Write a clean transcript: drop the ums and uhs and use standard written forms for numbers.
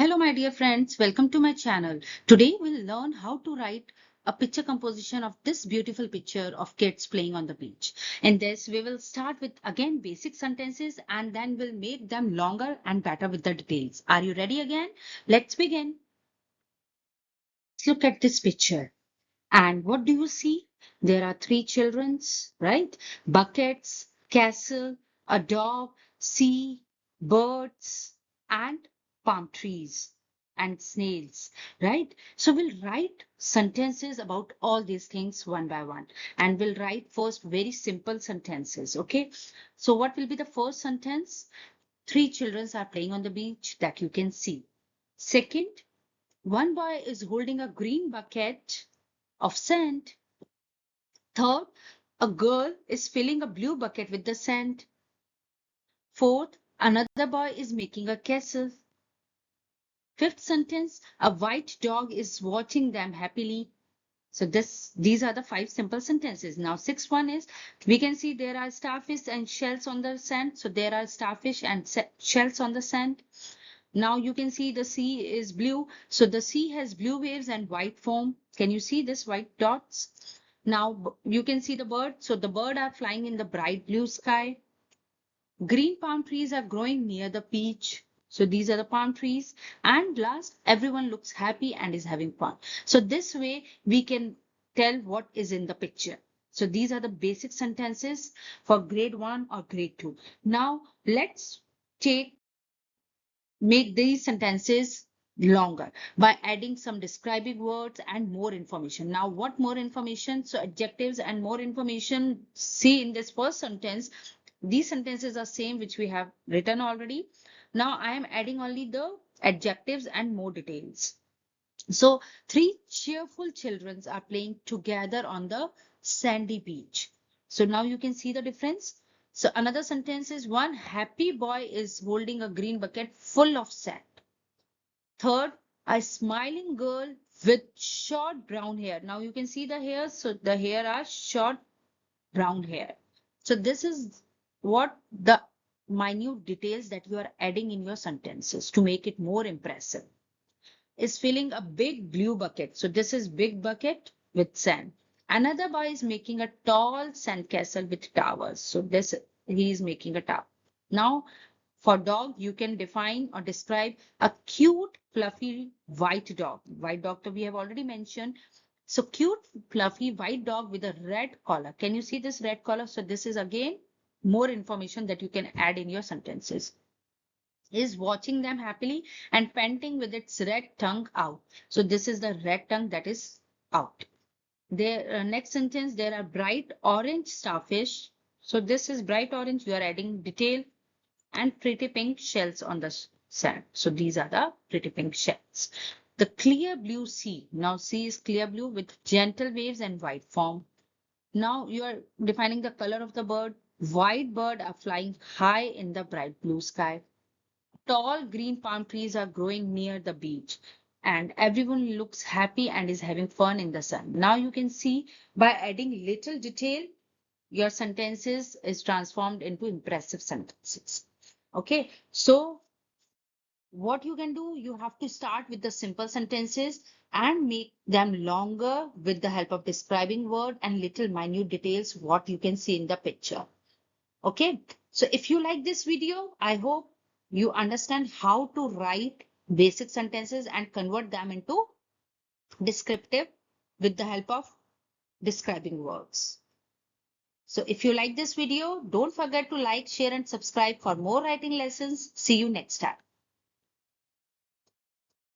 Hello my dear friends, welcome to my channel. Today we'll learn how to write a picture composition of this beautiful picture of kids playing on the beach. In this we will start with again basic sentences and then we'll make them longer and better with the details. Are you ready again? Let's begin. Let's look at this picture. And what do you see? There are three childrens, right? Buckets, castle, a dog, sea, birds, and palm trees and snails, right? So we'll write sentences about all these things one by one. And we'll write first very simple sentences, okay? So what will be the first sentence? Three children are playing on the beach that you can see. Second, one boy is holding a green bucket of sand. Third, a girl is filling a blue bucket with the sand. Fourth, another boy is making a castle. Fifth sentence, a white dog is watching them happily. So these are the five simple sentences. Now, sixth one is, we can see there are starfish and shells on the sand. So there are starfish and shells on the sand. Now you can see the sea is blue. So the sea has blue waves and white foam. Can you see this white dots? Now you can see the bird. So the bird are flying in the bright blue sky. Green palm trees are growing near the beach. So these are the palm trees. And last, everyone looks happy and is having fun. So this way we can tell what is in the picture. So these are the basic sentences for grade 1 or grade 2. Now let's make these sentences longer by adding some describing words and more information. Now, what more information? So adjectives and more information. See in this first sentence, these sentences are same which we have written already. Now I am adding only the adjectives and more details. So three cheerful children are playing together on the sandy beach. So now you can see the difference. So another sentence is, one happy boy is holding a green bucket full of sand. Third, a smiling girl with short brown hair. Now you can see the hair. So the hair are short brown hair. So this is what the minute details that you are adding in your sentences to make it more impressive. Is filling a big blue bucket. So this is big bucket with sand. Another boy is making a tall sandcastle with towers. So this he is making a tower. Now for dog, you can define or describe a cute, fluffy white dog. White dog we have already mentioned. So cute, fluffy white dog with a red collar. Can you see this red collar? So this is again more information that you can add in your sentences. Is watching them happily and panting with its red tongue out. So this is the red tongue that is out. There, next sentence, there are bright orange starfish. So this is bright orange. You are adding detail, and pretty pink shells on the sand. So these are the pretty pink shells. The clear blue sea. Now sea is clear blue with gentle waves and white foam. Now you are defining the color of the bird. White bird are flying high in the bright blue sky. Tall green palm trees are growing near the beach and everyone looks happy and is having fun in the sun. Now you can see by adding little detail, your sentences is transformed into impressive sentences. Okay, so what you can do, you have to start with the simple sentences and make them longer with the help of describing word and little minute details what you can see in the picture. Okay, so if you like this video, I hope you understand how to write basic sentences and convert them into descriptive with the help of describing words. So if you like this video, don't forget to like, share and subscribe for more writing lessons. See you next time.